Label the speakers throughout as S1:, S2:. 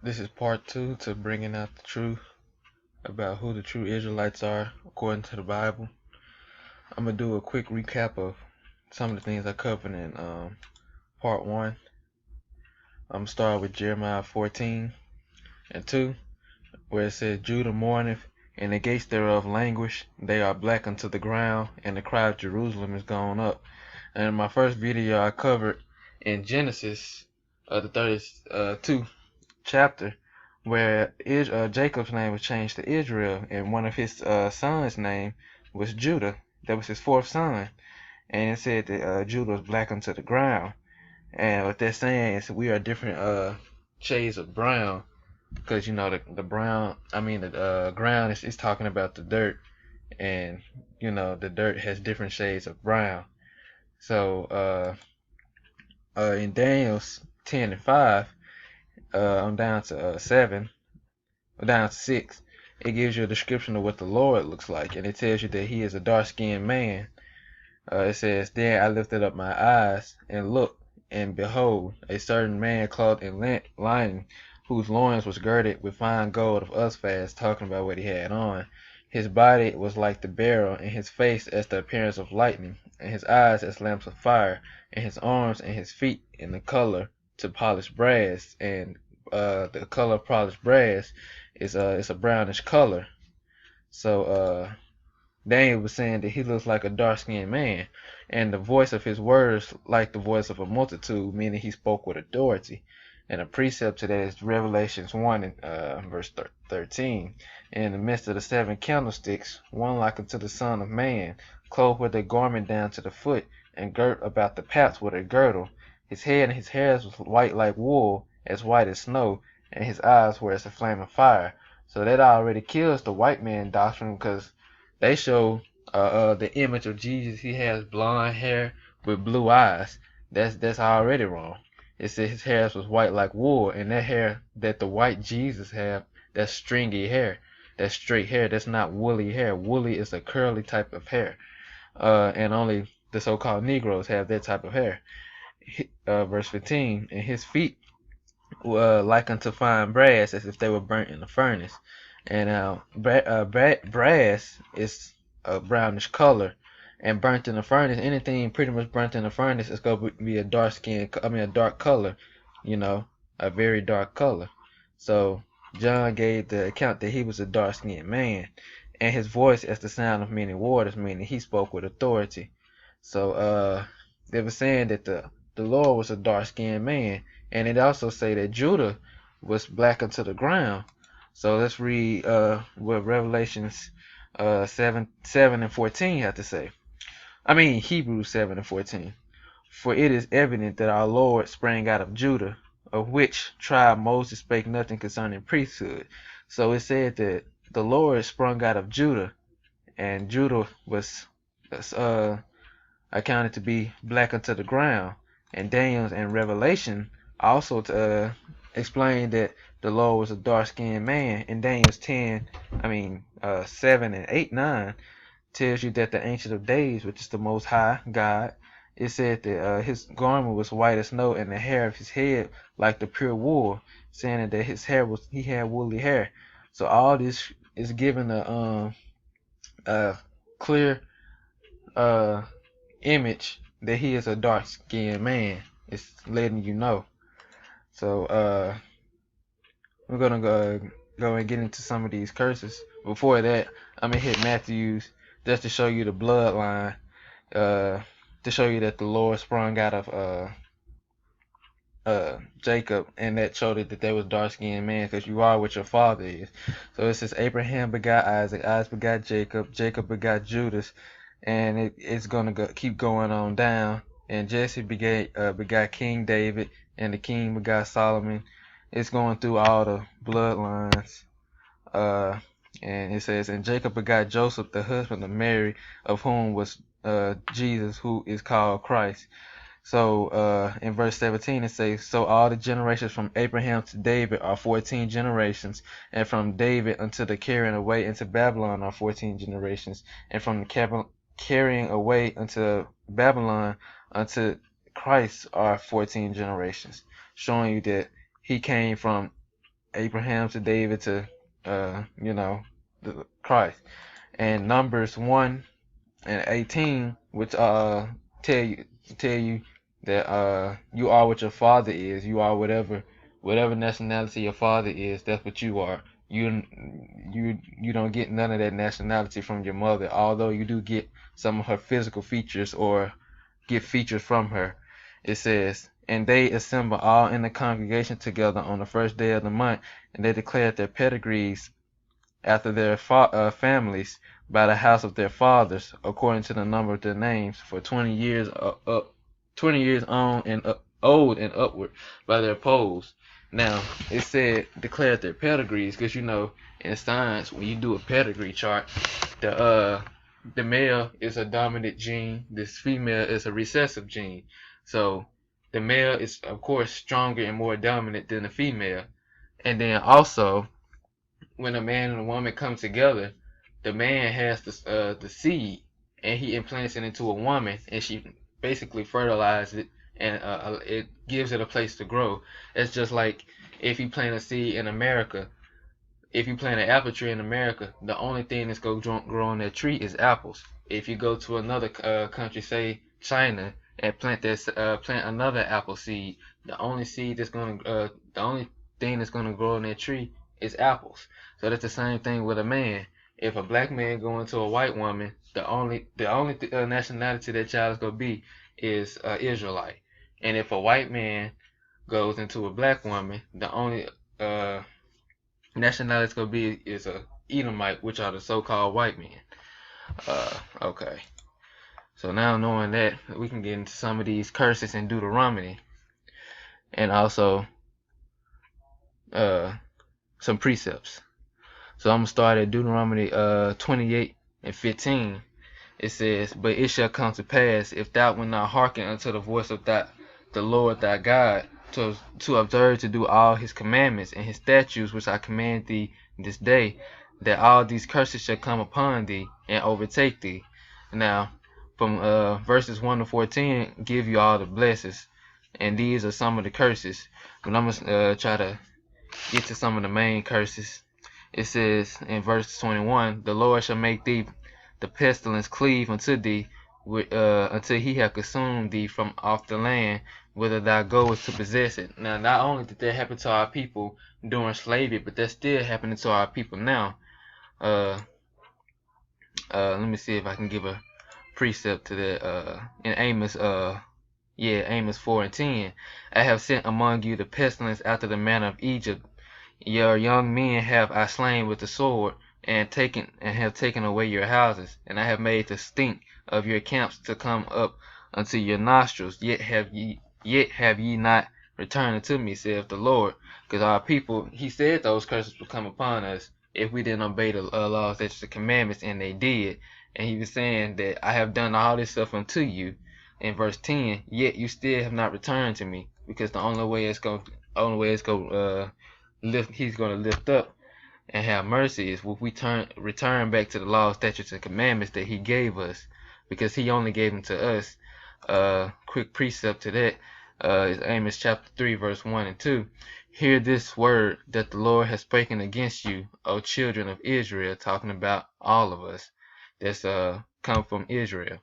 S1: This is part two to bringing out the truth about who the true Israelites are according to the Bible. I'm gonna do a quick recap of some of the things I covered in part one. I'm gonna start with Jeremiah 14:2, where it says, Judah mourneth, and the gates thereof languish, they are black unto the ground, and the cry of Jerusalem is gone up. And in my first video I covered in Genesis, the 32 chapter, where Jacob's name was changed to Israel, and one of his sons' name was Judah. That was his fourth son, and it said that Judah was black unto the ground. And what they're saying is we are different shades of brown, because the brown, the ground is talking about the dirt, and the dirt has different shades of brown. So in Daniel's 10:5, I'm down to 6, it gives you a description of what the Lord looks like, and it tells you that he is a dark-skinned man. It says, Then I lifted up my eyes and looked, and behold, a certain man clothed in lining, whose loins was girded with fine gold of Uphaz, talking about what he had on. His body was like the beryl, and his face as the appearance of lightning, and his eyes as lamps of fire, and his arms and his feet in the color to polished brass. And the color of polished brass is it's a brownish color. So Daniel was saying that he looks like a dark-skinned man, and the voice of his words like the voice of a multitude, meaning he spoke with authority. And a precept to that is Revelations 1 and verse 13. In the midst of the 7 candlesticks, one like unto the Son of Man, clothed with a garment down to the foot, and girt about the paps with a girdle. His head and his hairs was white like wool, as white as snow, and his eyes were as a flame of fire. So that already kills the white man doctrine, because they show the image of Jesus. He has blonde hair with blue eyes. That's already wrong. It says his hair was white like wool, and that hair that the white Jesus have, that's stringy hair. That's straight hair. That's not woolly hair. Woolly is a curly type of hair, and only the so-called Negroes have that type of hair. Verse 15, and his feet were like unto fine brass, as if they were burnt in the furnace. And brass is a brownish color, and burnt in the furnace, anything pretty much burnt in the furnace is going to be a a dark color, a very dark color. So John gave the account that he was a dark-skinned man, and his voice as the sound of many waters, meaning he spoke with authority. So they were saying that the Lord was a dark-skinned man, and it also say that Judah was black unto the ground. So let's read what Revelations 7 and 14 have to say. Hebrews 7 and 14. For it is evident that our Lord sprang out of Judah, of which tribe Moses spake nothing concerning priesthood. So it said that the Lord sprung out of Judah, and Judah was accounted to be black unto the ground. And Daniel and Revelation also explained that the Lord was a dark-skinned man. In Daniel's 7 and 8, 9, tells you that the Ancient of Days, which is the Most High God, it said that his garment was white as snow, and the hair of his head like the pure wool, saying that he had woolly hair. So all this is given a clear image that he is a dark-skinned man. It's letting you know. So we're gonna go and get into some of these curses. Before that, I'm gonna hit Matthew's just to show you the bloodline, to show you that the Lord sprung out of Jacob, and that showed it that they was dark-skinned man, because you are what your father is. So it says Abraham begot Isaac, Isaac begot Jacob, Jacob begot Judas, and it's gonna keep going on down. And Jesse begot King David, and the king begot Solomon. It's going through all the bloodlines. And it says, and Jacob begot Joseph, the husband of Mary, of whom was Jesus, who is called Christ. So in verse 17 it says, so all the generations from Abraham to David are 14 generations, and from David unto the carrying away into Babylon are 14 generations, and from the carrying away unto Babylon unto Christ are 14 generations, showing you that he came from Abraham to David to the Christ. And Numbers 1:18, which tell you tell you that you are what your father is. You are whatever nationality your father is, that's what you are. You don't get none of that nationality from your mother, although you do get some of her physical features or get features from her. It says, and they assemble all in the congregation together on the first day of the month, and they declared their pedigrees after their families by the house of their fathers, according to the number of their names, for 20 years 20 years on and old and upward by their polls. Now, it said declared their pedigrees because in science when you do a pedigree chart, the the male is a dominant gene, this female is a recessive gene. So the male is of course stronger and more dominant than the female. And then also when a man and a woman come together, the man has the seed, and he implants it into a woman, and she basically fertilizes it, and it gives it a place to grow. It's just like if you plant a seed in America. If you plant an apple tree in America, the only thing that's going to grow on that tree is apples. If you go to another country, say China, and plant another apple seed, the only thing that's going to grow on that tree is apples. So that's the same thing with a man. If a black man go into a white woman, the only nationality that child is going to be is Israelite. And if a white man goes into a black woman, the only nationality it's gonna be is a Edomite, which are the so-called white men. Okay. So now knowing that, we can get into some of these curses in Deuteronomy, and also some precepts. So I'm gonna start at Deuteronomy 28:15. It says, "But it shall come to pass, if thou wilt not hearken unto the voice of the Lord thy God, to observe to do all his commandments and his statutes which I command thee this day, that all these curses shall come upon thee and overtake thee." Now, from verses 1 to 14 give you all the blessings, and these are some of the curses. But I'm gonna try to get to some of the main curses. It says in verse 21, "The Lord shall make thee the pestilence cleave unto thee, until he have consumed thee from off the land whither thou goest to possess it." Now, not only did that happen to our people during slavery, but that's still happening to our people now. Let me see if I can give a precept to that. In Amos, Amos 4:10, "I have sent among you the pestilence after the manner of Egypt. Your young men have I slain with the sword, and have taken away your houses, and I have made the stink of your camps to come up unto your nostrils. Yet have ye not returned unto me, saith the Lord." Because our people, he said those curses would come upon us if we didn't obey the laws, statutes, and commandments, and they did. And he was saying that I have done all this stuff unto you. In verse 10, "Yet you still have not returned to me," because the only way he's going to lift up and have mercy is if we return back to the laws, statutes, and commandments that he gave us, because he only gave them to us. Quick precept to that is Amos chapter 3 verse 1 and 2. "Hear this word that the Lord has spoken against you, O children of Israel," talking about all of us that's come from Israel,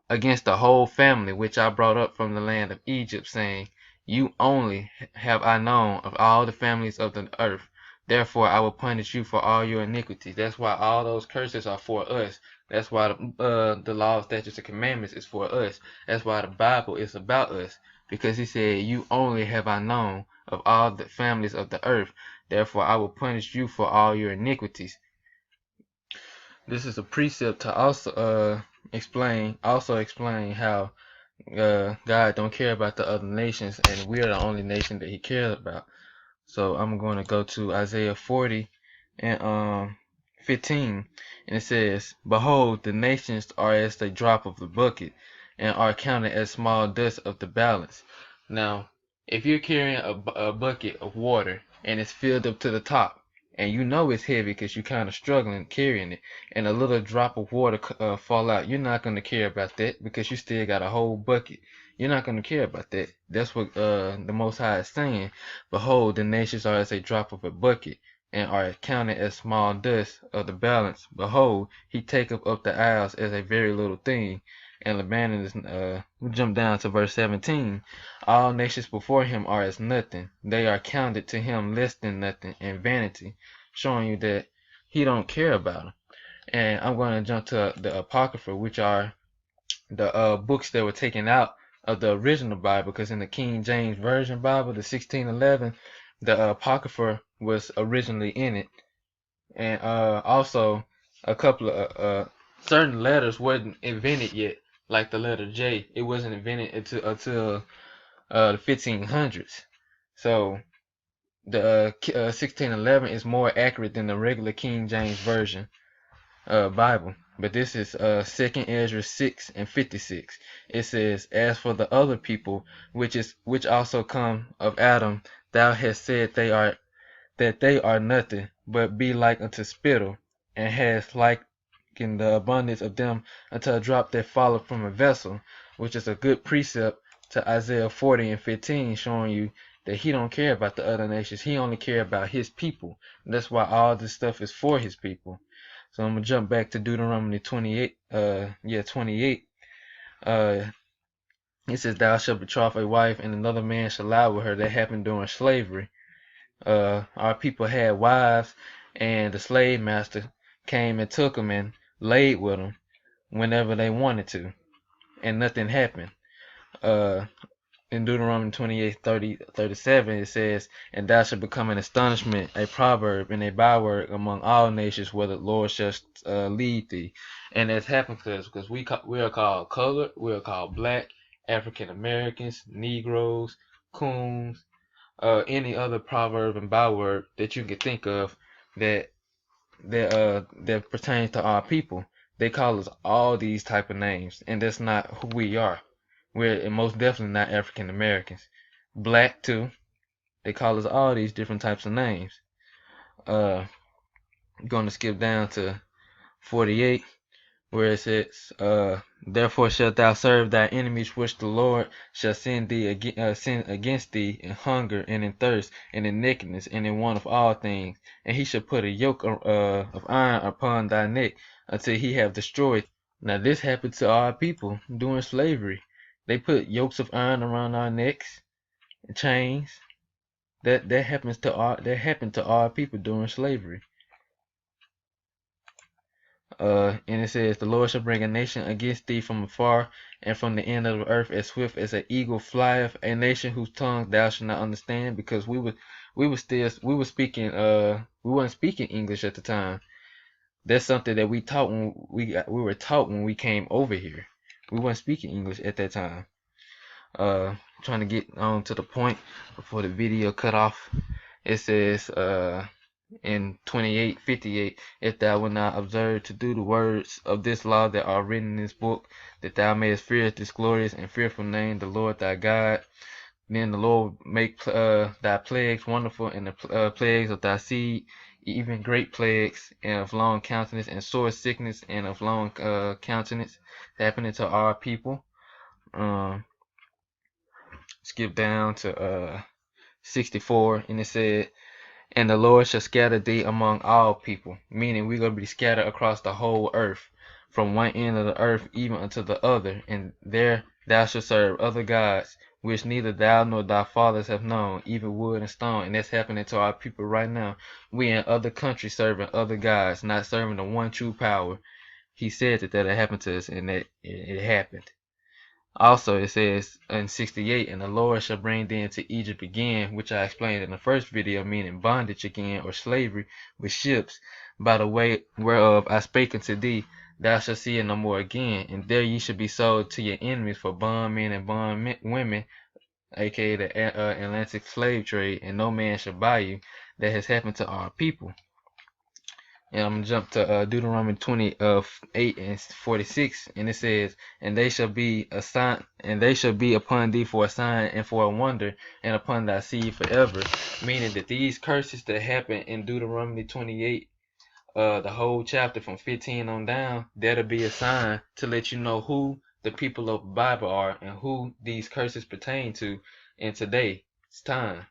S1: "against the whole family which I brought up from the land of Egypt, saying, You only have I known of all the families of the earth. Therefore I will punish you for all your iniquities." That's why all those curses are for us. That's why the law, statutes, and commandments is for us. That's why the Bible is about us. Because he said, "You only have I known of all the families of the earth. Therefore I will punish you for all your iniquities." This is a precept to also explain how God don't care about the other nations, and we're the only nation that he cares about. So I'm going to go to Isaiah 40 and 15, and it says, "Behold, the nations are as the drop of the bucket, and are counted as small dust of the balance." Now, if you're carrying a bucket of water and it's filled up to the top, and you know it's heavy because you're kind of struggling carrying it, and a little drop of water fall out, you're not going to care about that because you still got a whole bucket. You're not going to care about that. That's what the Most High is saying. Behold, the nations are as a drop of a bucket, and are counted as small dust of the balance. Behold, he taketh up the isles as a very little thing. And Lebanon is, we jump down to verse 17. All nations before him are as nothing. They are counted to him less than nothing and vanity, showing you that he don't care about them. And I'm going to jump to the Apocrypha, which are the books that were taken out of the original Bible, because in the King James Version Bible, the 1611, the Apocrypha was originally in it. And also a couple of certain letters wasn't invented yet, like the letter J. It wasn't invented until the 1500s. So the 1611 is more accurate than the regular King James Version Bible. But this is 2nd Ezra 6 and 56. It says, as for the other people which also come of Adam, thou hast said that they are nothing, but be like unto spittle, and hast likened the abundance of them unto a drop that falleth from a vessel, which is a good precept to Isaiah 40 and 15, showing you that he don't care about the other nations. He only care about his people. And that's why all this stuff is for his people. So I'm gonna jump back to Deuteronomy 28. 28. It says, "Thou shalt betroth a wife, and another man shall lie with her." That happened during slavery. Our people had wives, and the slave master came and took them and laid with them whenever they wanted to, and nothing happened. In Deuteronomy 28:37, it says, "And thou shalt become an astonishment, a proverb, and a byword among all nations, where the Lord shall lead thee." And that's happened to us because we are called colored, we are called black, African Americans, Negroes, coons, any other proverb and byword that you can think of that that pertains to our people. They call us all these type of names, and that's not who we are. We're most definitely not African Americans. Black too. They call us all these different types of names. I'm going to skip down to 48, where it says, "Therefore shalt thou serve thy enemies, which the Lord shall send against thee in hunger and in thirst and in nakedness and in want of all things. And he shall put a yoke of iron upon thy neck until he have destroyed." Now this happened to our people during slavery. They put yokes of iron around our necks, chains. That happened to our people during slavery. And it says, "The Lord shall bring a nation against thee from afar, and from the end of the earth, as swift as an eagle flieth, a nation whose tongue thou shalt not understand." Because we were speaking we weren't speaking English at the time. That's something that we taught when we were taught when we came over here. We weren't speaking English at that time. Trying to get on to the point before the video cut off. It says in 28:58, "If thou wilt not observe to do the words of this law that are written in this book, that thou mayest fear this glorious and fearful name, the Lord thy God, then the Lord will make thy plagues wonderful, and the plagues of thy seed, even great plagues, and of long countenance, and sore sickness, and of long countenance," happening to our people. Skip down to 64, and it said, "And the Lord shall scatter thee among all people," meaning we're going to be scattered across the whole earth, from one end of the earth even unto the other. "And there thou shalt serve other gods, which neither thou nor thy fathers have known, even wood and stone." And that's happening to our people right now. We in other countries serving other gods, not serving the one true power. He said that had happened to us, and that it happened. Also, it says in 68, "And the Lord shall bring thee into Egypt again," which I explained in the first video, meaning bondage again, or slavery, with ships, "by the way whereof I spake unto thee, thou shalt see it no more again. And there ye shall be sold to your enemies for bondmen and bondwomen," aka the Atlantic slave trade, "and no man shall buy you." That has happened to our people. And I'm going to jump to Deuteronomy 28 and 46, and it says, "And they shall be a sign, and they shall be upon thee for a sign and for a wonder, and upon thy seed forever." Meaning that these curses that happen in Deuteronomy 28, the whole chapter from 15 on down, that'll be a sign to let you know who the people of the Bible are and who these curses pertain to in today's time.